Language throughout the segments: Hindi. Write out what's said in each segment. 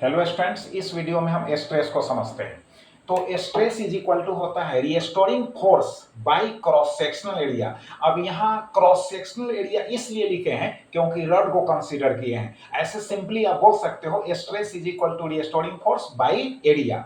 हेलो स्टूडेंट्स, इस वीडियो में हम स्ट्रेस को समझते हैं। तो स्ट्रेस इज इक्वल टू होता है restoring force by cross sectional area. अब यहाँ क्रॉस सेक्शनल एरिया इसलिए लिखे हैं क्योंकि रड को कंसीडर किए हैं। ऐसे सिंपली आप बोल सकते हो stress is equal to restoring force by area.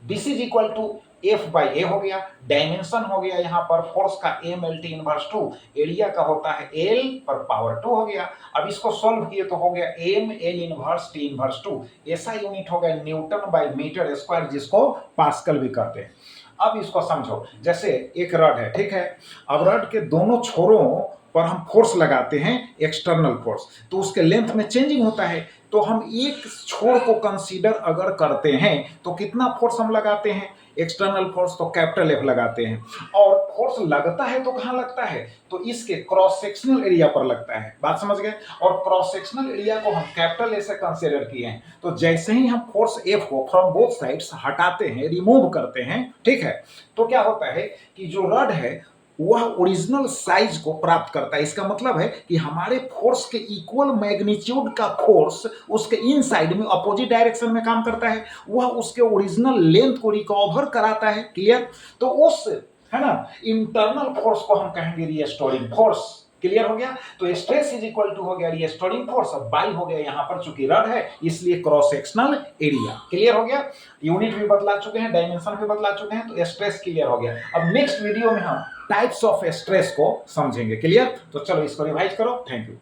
This is equal to F by A हो गया, डायमेंशन हो गया यहाँ पर फोर्स का M L T inverse 2, area का होता है एल पर पावर 2 हो गया। अब इसको सॉल्व किए तो हो गया M L inverse T inverse 2, ऐसा यूनिट हो गया न्यूटन बाई मीटर स्क्वायर, जिसको पास्कल भी कहते हैं। अब इसको समझो, जैसे एक रड है, ठीक है। अब रड के दोनों छोरों पर हम फोर्स लगाते हैं, एक्सटर्नल फोर्स, तो उसके लेंथ में चेंजिंग होता है। तो हम एक छोर को कंसीडर अगर करते हैं तो कितना फोर्स हम लगाते हैं, एक्सटर्नल फोर्स, तो कैपिटल एफ लगाते हैं। और फोर्स लगता है तो कहां लगता है, तो इसके क्रॉस सेक्शनल एरिया पर लगता है। बात समझ गए। और क्रॉस सेक्शनल एरिया को हम कैपिटल ए से कंसीडर किए हैं, तो जैसे ही हम फोर्स एफ को फ्रॉम बोथ साइड्स हटाते हैं, रिमूव करते हैं, ठीक है, तो क्या होता है कि जो रड है वह ओरिजिनल साइज को प्राप्त करता है। इसका मतलब है कि हमारे फोर्स के इक्वल मैग्नीट्यूड का फोर्स उसके इनसाइड में अपोजिट डायरेक्शन में काम करता है, वह उसके ओरिजिनल लेंथ को रिकवर कराता है। क्लियर। तो उस, है ना, इंटरनल फोर्स को हम कहेंगे रिस्टोरिंग फोर्स। क्लियर हो गया। तो स्ट्रेस इज इक्वल टू हो गया रिस्टोरिंग फोर्स, अब बाई हो गया यहाँ पर, चूंकि रड है इसलिए क्रॉस सेक्शनल एरिया। क्लियर हो गया। यूनिट भी बदला चुके हैं, डायमेंशन भी बदला चुके हैं, तो स्ट्रेस क्लियर हो गया। अब नेक्स्ट वीडियो में हम टाइप्स ऑफ स्ट्रेस को समझेंगे। क्लियर। तो चलो इसको रिवाइज करो। Thank you.